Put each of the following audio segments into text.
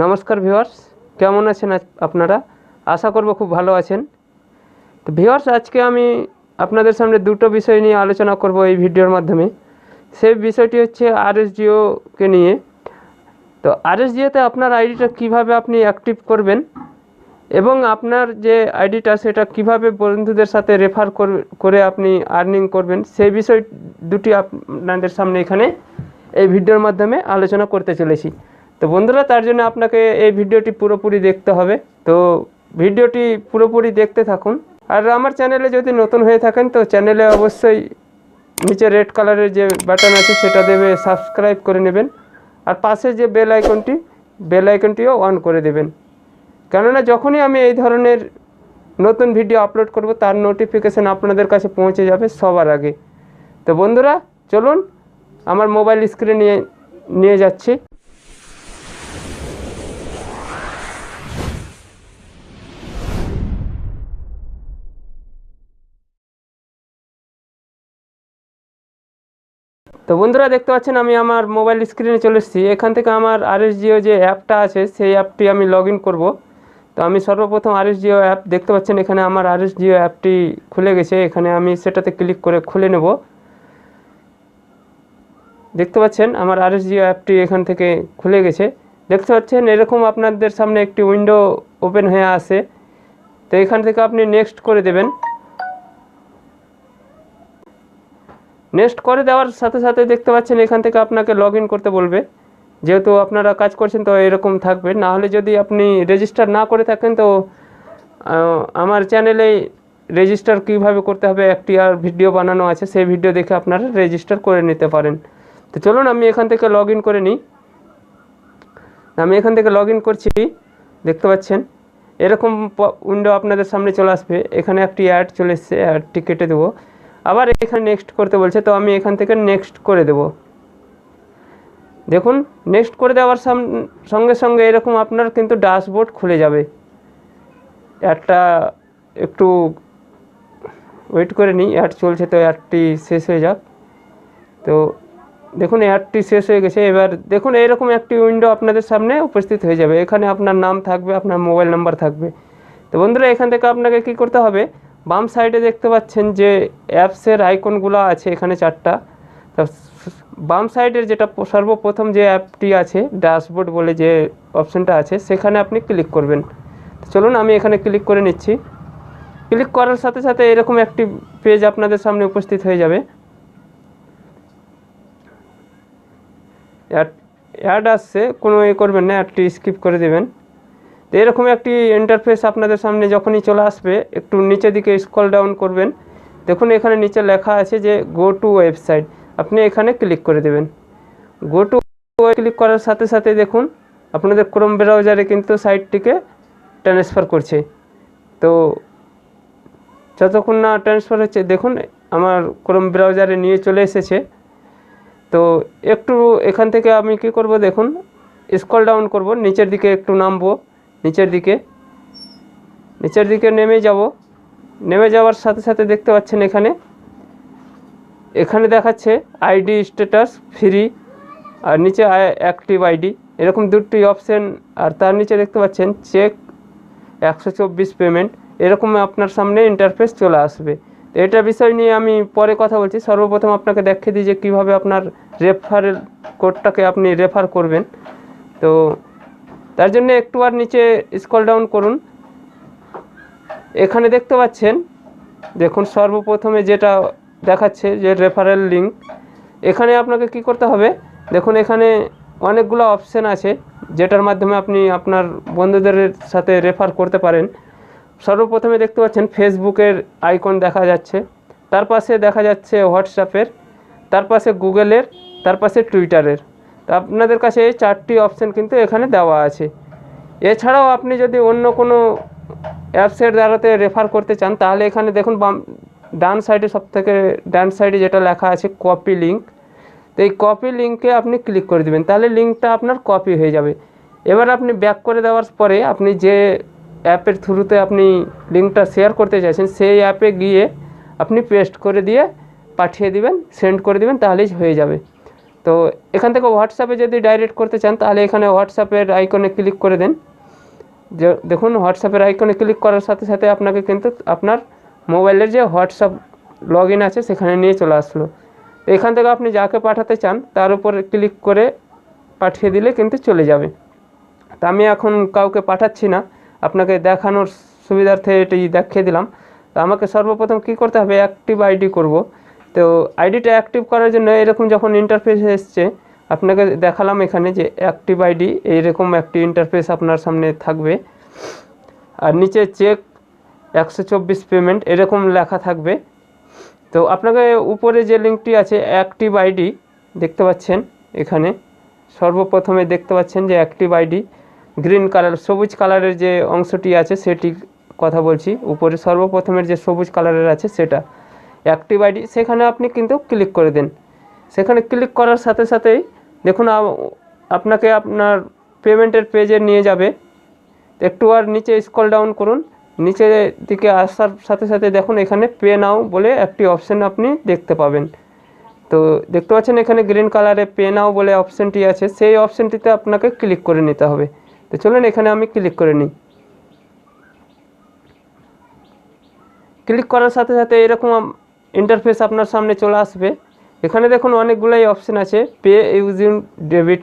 নমস্কার ভিউয়ার্স, কেমন আছেন আপনারা? আশা করব খুব ভালো আছেন। তো ভিউয়ার্স, আজকে আমি আপনাদের সামনে দুটো বিষয় নিয়ে আলোচনা করব এই ভিডিওর মাধ্যমে। সেই বিষয়টি হচ্ছে আরএসজিওকে নিয়ে। তো আরএসজিওতে আপনার আইডিটা কিভাবে আপনি অ্যাক্টিভ করবেন এবং আপনার যে আইডিটা সেটা কিভাবে বন্ধুদের সাথে রেফার করে আপনি আর্নিং করবেন, সেই বিষয় দুটি আপনাদের সামনে এখানে এই ভিডিওর মাধ্যমে আলোচনা করতে চলেছি। তো বন্ধুরা, তার জন্য আপনাকে এই ভিডিওটি পুরোপুরি দেখতে হবে। তো ভিডিওটি পুরোপুরি দেখতে থাকুন। আর আমার চ্যানেলে যদি নতুন হয়ে থাকেন তো চ্যানেলে অবশ্যই নিচে রেড কালারের যে বাটন আছে সেটা দেবে সাবস্ক্রাইব করে নেবেন। আর পাশে যে বেল আইকনটিও অন করে দেবেন, কেননা যখনই আমি এই ধরনের নতুন ভিডিও আপলোড করব তার নোটিফিকেশান আপনাদের কাছে পৌঁছে যাবে সবার আগে। তো বন্ধুরা, চলুন আমার মোবাইল স্ক্রিনে নিয়ে যাচ্ছি। তো বন্ধুরা, দেখতে পাচ্ছেন আমি আমার মোবাইল স্ক্রিনে চলে এসেছি। এখান থেকে আমার আরএসজিও যে অ্যাপটা আছে সেই অ্যাপটি আমি লগ ইন করবো। তো আমি সর্বপ্রথম আরএসজিও অ্যাপ, দেখতে পাচ্ছেন এখানে আমার আরএসজিও অ্যাপটি খুলে গেছে। এখানে আমি সেটাতে ক্লিক করে খুলে নেব। দেখতে পাচ্ছেন আমার আরএসজিও অ্যাপটি এখান থেকে খুলে গেছে। দেখতে পাচ্ছেন এরকম আপনাদের সামনে একটি উইন্ডো ওপেন হয়ে আসে। তো এখান থেকে আপনি নেক্সট করে দেবেন। নেক্সট করে দেওয়ার সাথে সাথে দেখতে পাচ্ছেন এখান থেকে আপনাকে লগ ইন করতে বলবে। যেহেতু আপনারা কাজ করছেন তো এরকম থাকবে, না হলে যদি আপনি রেজিস্টার না করে থাকেন তো আমার চ্যানেলে রেজিস্টার কীভাবে করতে হবে একটি আর ভিডিও বানানো আছে, সেই ভিডিও দেখে আপনারা রেজিস্টার করে নিতে পারেন। তো চলুন আমি এখান থেকে লগ ইন করে নিই। আমি এখান থেকে লগ ইন করছি। দেখতে পাচ্ছেন এরকম উইন্ডো আপনাদের সামনে চলে আসবে। এখানে একটি অ্যাড চলে এসছে, অ্যাডটি কেটে দেবো। আবার এখানে নেক্সট করতে বলছে, তো আমি এখান থেকে নেক্সট করে দেব। দেখুন, নেক্সট করে দেওয়ার সঙ্গে সঙ্গে এরকম আপনার কিন্তু ড্যাশবোর্ড খুলে যাবে। অ্যাডটা একটু ওয়েট করে নিই, অ্যাড চলছে তো অ্যাডটি শেষ হয়ে যাক। তো দেখুন অ্যাডটি শেষ হয়ে গেছে। এবার দেখুন এইরকম একটি উইন্ডো আপনাদের সামনে উপস্থিত হয়ে যাবে। এখানে আপনার নাম থাকবে, আপনার মোবাইল নাম্বার থাকবে। তো বন্ধুরা, এখান থেকে আপনাকে কি করতে হবে, বাম সাইডে দেখতে পাচ্ছেন যে অ্যাপসের আইকনগুলো আছে এখানে চারটা। তো বাম সাইডের যেটা সর্বপ্রথম যে অ্যাপটি আছে ড্যাশবোর্ড বলে যে অপশানটা আছে সেখানে আপনি ক্লিক করবেন। তো চলুন আমি এখানে ক্লিক করে নিচ্ছি। ক্লিক করার সাথে সাথে এরকম একটি পেজ আপনাদের সামনে উপস্থিত হয়ে যাবে। অ্যাড আসছে, কোনো করবেন না, অ্যাডটি স্কিপ করে দেবেন। তো এরকম একটি ইন্টারফেস আপনাদের সামনে যখনই চলে আসবে একটু নিচের দিকে স্ক্রল ডাউন করবেন। দেখুন এখানে নিচে লেখা আছে যে গো টু ওয়েবসাইট, আপনি এখানে ক্লিক করে দেবেন। গো টু ক্লিক করার সাথে সাথে দেখুন আপনাদের ক্রোম ব্রাউজারে কিন্তু সাইটটিকে ট্রান্সফার করছে। তো যতক্ষণ না ট্রান্সফার হচ্ছে, দেখুন আমার ক্রোম ব্রাউজারে নিয়ে চলে এসেছে। তো একটু এখান থেকে আমি কি করব, দেখুন স্ক্রল ডাউন করব, নিচের দিকে একটু নামবো, নিচের দিকে নেমে যাব। নেমে যাওয়ার সাথে সাথে দেখতে পাচ্ছেন এখানে দেখাচ্ছে আইডি স্ট্যাটাস ফ্রি আর নিচে অ্যাক্টিভ আইডি, এরকম দুটি অপশান। আর তার নিচে দেখতে পাচ্ছেন চেক 124 পেমেন্ট, এরকম আপনার সামনে ইন্টারফেস চলে আসবে। তো এটার বিষয় নিয়ে আমি পরে কথা বলছি। সর্বপ্রথম আপনাকে দেখিয়ে দিই যে কীভাবে আপনার রেফারেল কোডটাকে আপনি রেফার করবেন। তো তার জন্য একটু আর নিচে স্ক্রল ডাউন করুন। এখানে দেখতে পাচ্ছেন, দেখুন সর্বপ্রথমে যেটা দেখাচ্ছে যে রেফারেল লিঙ্ক, এখানে আপনাকে কি করতে হবে, দেখুন এখানে অনেকগুলো অপশান আছে যেটার মাধ্যমে আপনি আপনার বন্ধুদের সাথে রেফার করতে পারেন। সর্বপ্রথমে দেখতে পাচ্ছেন ফেসবুকের আইকন দেখা যাচ্ছে, তার পাশে দেখা যাচ্ছে হোয়াটসঅ্যাপের, তার পাশে গুগলের, তার পাশে টুইটারের। তো আপনাদের কাছে এই চারটি অপশান কিন্তু এখানে দেওয়া আছে। এছাড়াও আপনি যদি অন্য কোনো অ্যাপসের দ্বারাতে রেফার করতে চান তাহলে এখানে দেখুন ডান সাইডে যেটা লেখা আছে কপি লিঙ্ক, তো এই কপি লিঙ্কে আপনি ক্লিক করে দেবেন, তাহলে লিঙ্কটা আপনার কপি হয়ে যাবে। এবার আপনি ব্যাক করে দেওয়ার পরে আপনি যে অ্যাপের থ্রুতে আপনি লিঙ্কটা শেয়ার করতে চাইছেন সেই অ্যাপে গিয়ে আপনি পেস্ট করে দিয়ে পাঠিয়ে দিবেন, সেন্ড করে দিবেন, তাহলেই হয়ে যাবে। তো এখান থেকে হোয়াটসঅ্যাপে যদি ডাইরেক্ট করতে চান তাহলে এখানে হোয়াটসঅ্যাপের আইকনে ক্লিক করে দেন। যে দেখুন হোয়াটসঅ্যাপের আইকনে ক্লিক করার সাথে সাথে আপনাকে কিন্তু আপনার মোবাইলের যে হোয়াটসঅ্যাপ লগ ইন আছে সেখানে নিয়ে চলে আসলো। তো এখান থেকে আপনি যাকে পাঠাতে চান তার উপর ক্লিক করে পাঠিয়ে দিলে কিন্তু চলে যাবে। তো আমি এখন কাউকে পাঠাচ্ছি না, আপনাকে দেখানোর সুবিধার্থে এটি দেখিয়ে দিলাম। তো আমাকে সর্বপ্রথম কী করতে হবে, অ্যাক্টিভ আইডি করব। তো আইডিটা অ্যাক্টিভ করার জন্য এরকম যখন ইন্টারফেস এসছে আপনাকে দেখালাম এখানে যে অ্যাক্টিভ আইডি, এইরকম একটি ইন্টারফেস আপনার সামনে থাকবে। আর নিচে চেক 124 পেমেন্ট এরকম লেখা থাকবে। তো আপনাকে উপরে যে লিঙ্কটি আছে অ্যাক্টিভ আইডি দেখতে পাচ্ছেন, এখানে সর্বপ্রথমে দেখতে পাচ্ছেন যে অ্যাক্টিভ আইডি গ্রিন কালার সবুজ কালারের যে অংশটি আছে সেটি কথা বলছি। উপরে সর্বপ্রথমের যে সবুজ কালারের আছে সেটা অ্যাক্টিভ আইডি, সেখানে আপনি কিন্তু ক্লিক করে দেন। সেখানে ক্লিক করার সাথে সাথেই দেখুন আপনাকে আপনার পেমেন্টের পেজে নিয়ে যাবে। একটু আর নিচে স্ক্রল ডাউন করুন, নিচের দিকে আসার সাথে সাথে দেখুন এখানে পে নাও বলে একটি অপশান আপনি দেখতে পাবেন। তো দেখতে পাচ্ছেন এখানে গ্রিন কালারে পে নাও বলে অপশানটি আছে, সেই অপশানটিতে আপনাকে ক্লিক করে নিতে হবে। তো চলুন এখানে আমি ক্লিক করে নিই। ক্লিক করার সাথে সাথে এরকম ইন্টারফেস আপনার সামনে চলে আসবে। এখানে দেখুন অনেকগুলোই অপশান আছে। পে ইউজিং ডেবিট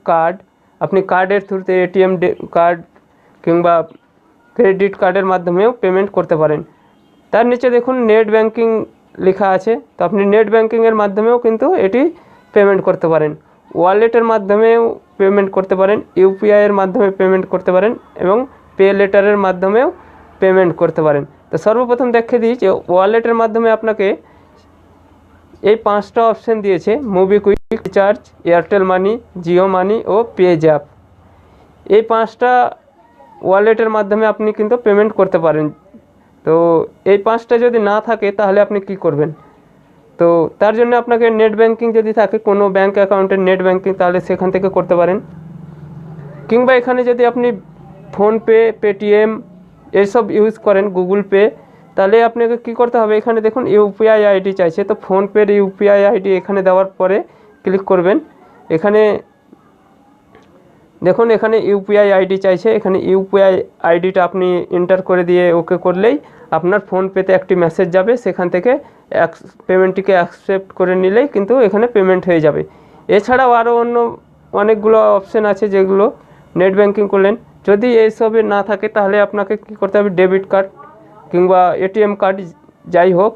কার্ড, আপনি কার্ডের থ্রুতে এটিএম কার্ড কিংবা ক্রেডিট কার্ডের মাধ্যমেও পেমেন্ট করতে পারেন। তার নিচে দেখুন নেট ব্যাংকিং লেখা আছে, তো আপনি নেট ব্যাংকিংয়ের মাধ্যমেও কিন্তু এটি পেমেন্ট করতে পারেন। ওয়ালেটের মাধ্যমেও পেমেন্ট করতে পারেন, ইউপিআইয়ের মাধ্যমে পেমেন্ট করতে পারেন এবং পে লেটারের মাধ্যমেও পেমেন্ট করতে পারেন। তো সর্বপ্রথম দেখিয়ে দিই যে ওয়ালেটের মাধ্যমে আপনাকে এই 5টা অপশান দিয়েছে, MobiKwik, recharge, Airtel money, Jio money ও পেজ্যাপ। এই 5টা ওয়ালেটের মাধ্যমে আপনি কিন্তু পেমেন্ট করতে পারেন। তো এই 5টা যদি না থাকে তাহলে আপনি কি করবেন, তো তার জন্য আপনাকে নেট ব্যাংকিং যদি থাকে কোনো ব্যাঙ্ক অ্যাকাউন্টের নেট ব্যাংকিং তাহলে সেখান থেকে করতে পারেন। কিংবা এখানে যদি আপনি ফোনপে, পেটিএম এইসব ইউজ করেন, গুগল পে, তাহলে আপনাকে কি করতে হবে, এখানে দেখুন ইউপিআই আইডি চাইছে। তো ফোনপের ইউপিআই আইডি এখানে দেওয়ার পরে ক্লিক করবেন। এখানে দেখুন এখানে ইউপিআই আইডি চাইছে, এখানে ইউপিআই আইডিটা আপনি এন্টার করে দিয়ে ওকে করলেই আপনার ফোনপেতে একটি মেসেজ যাবে, সেখান থেকে পেমেন্টটিকে অ্যাকসেপ্ট করে নিলেই কিন্তু এখানে পেমেন্ট হয়ে যাবে। এছাড়াও আরও অন্য অনেকগুলো অপশান আছে যেগুলো নেট ব্যাংকিং করলেন। যদি এইসবে না থাকে তাহলে আপনাকে কি করতে হবে, ডেবিট কার্ড কিংবা এটিএম কার্ড যাই হোক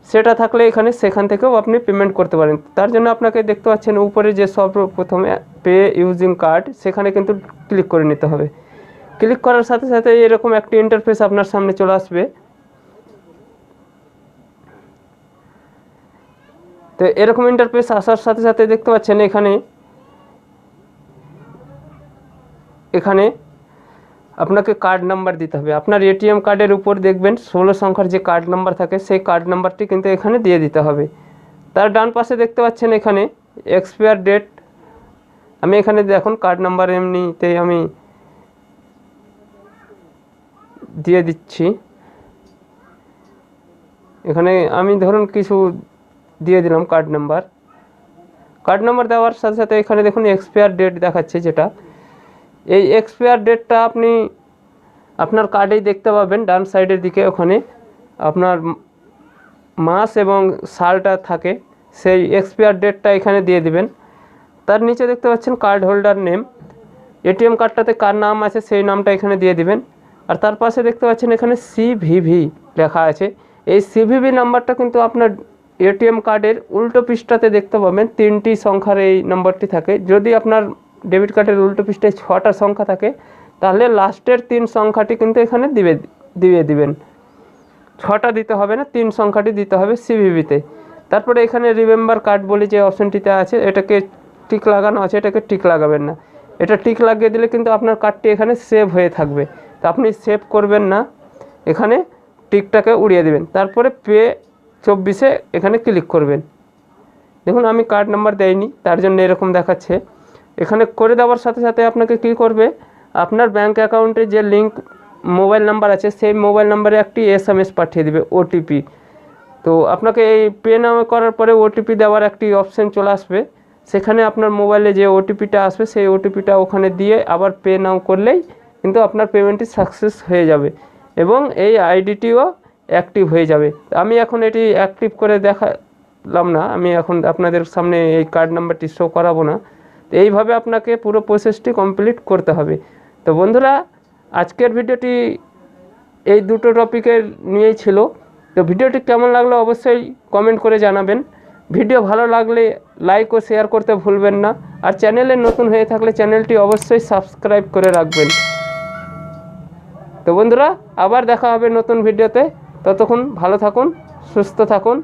সেটা থাকলে সেখান থেকেও আপনি পেমেন্ট করতে পারেন। তার জন্য আপনাকে দেখতে পাচ্ছেন উপরে যে সর্বপ্রথমে পে ইউজিং কার্ড সেখানে কিন্তু ক্লিক করে নিতে হবে। ক্লিক করার সাথে সাথে এরকম একটি ইন্টারফেস আপনার সামনে চলে আসবে। তো এরকম ইন্টারফেস আসার সাথে সাথে দেখতে পাচ্ছেন এখানে আপনাকে কার্ড নাম্বার দিতে হবে। আপনার এটিএম কার্ডের উপর দেখবেন 16 সংখ্যার যে কার্ড নাম্বার থাকে সেই কার্ড নাম্বারটি কিন্তু এখানে দিয়ে দিতে হবে। তার ডান পাশে দেখতে পাচ্ছেন এখানে এক্সপায়ার ডেট, আমি এখানে দেখুন কার্ড নাম্বার এমনিতে আমি দিয়ে দিচ্ছি। এখানে আমি ধরুন কিছু দিয়ে দিলাম কার্ড নাম্বার দেওয়ার সাথে সাথে এখানে দেখুন এক্সপায়ার ডেট দেখাচ্ছে, যেটা এই এক্সপায়ার ডেটটা আপনি আপনার কার্ডেই দেখতে পাবেন ডান সাইডের দিকে, ওখানে আপনার মাস এবং সালটা থাকে, সেই এক্সপায়ার ডেটটা এখানে দিয়ে দিবেন। তার নিচে দেখতে পাচ্ছেন কার্ড হোল্ডার নেম, এটিএম কার্ডটাতে কার নাম আছে সেই নামটা এখানে দিয়ে দিবেন। আর তার পাশে দেখতে পাচ্ছেন এখানে সিভিভি লেখা আছে, এই সিভিভি নাম্বারটা কিন্তু আপনার এটিএম কার্ডের উল্টো পৃষ্ঠাতে দেখতে পাবেন 3টি সংখ্যার এই নাম্বারটি থাকে। যদি আপনার ডেবিট কার্ডের উল্টো পৃষ্ঠায় 6টা সংখ্যা থাকে তাহলে লাস্টের 3 সংখ্যাটি কিন্তু এখানে দিয়ে দিবেন। 6টা দিতে হবে না, 3 সংখ্যাটি দিতে হবে সিভিভিতে। তারপরে এখানে রিমেম্বার কার্ড বলে যে অপশানটিতে আছে এটাকে টিক লাগানো আছে, এটাকে টিক লাগাবেন না। এটা টিক লাগিয়ে দিলে কিন্তু আপনার কার্ডটি এখানে সেভ হয়ে থাকবে, তো আপনি সেভ করবেন না, এখানে টিকটাকে উড়িয়ে দেবেন। তারপরে পে 24-এ এখানে ক্লিক করবেন। দেখুন আমি কার্ড নাম্বার দেইনি তার জন্য এরকম দেখাচ্ছে। এখানে করে দেওয়ার সাথে সাথে আপনাকে কি করবে, আপনার ব্যাঙ্ক অ্যাকাউন্টে যে লিঙ্ক মোবাইল নাম্বার আছে সেই মোবাইল নাম্বারে একটি SMS পাঠিয়ে দেবে, ওটিপি। তো আপনাকে এই পে নাও করার পরে ওটিপি দেওয়ার একটি অপশান চলে আসবে, সেখানে আপনার মোবাইলে যে ওটিপিটা আসবে সেই ওটিপিটা ওখানে দিয়ে আবার পে নাও করলেই কিন্তু আপনার পেমেন্টটি সাকসেস হয়ে যাবে এবং এই আইডিটিও অ্যাক্টিভ হয়ে যাবে। আমি এখন এটি অ্যাক্টিভ করে দেখালাম না, আমি এখন আপনাদের সামনে এই কার্ড নাম্বারটি শো করাবো না। তো এইভাবে আপনাকে পুরো প্রসেসটি কমপ্লিট করতে হবে। তো বন্ধুরা, আজকের ভিডিওটি এই দুটো টপিকের নিয়েই ছিল। তো ভিডিওটি কেমন লাগলো অবশ্যই কমেন্ট করে জানাবেন। ভিডিও ভালো লাগলে লাইক ও শেয়ার করতে ভুলবেন না। আর চ্যানেলে নতুন হয়ে থাকলে চ্যানেলটি অবশ্যই সাবস্ক্রাইব করে রাখবেন। তো বন্ধুরা, আবার দেখা হবে নতুন ভিডিওতে। ততক্ষণ ভালো থাকুন, সুস্থ থাকুন।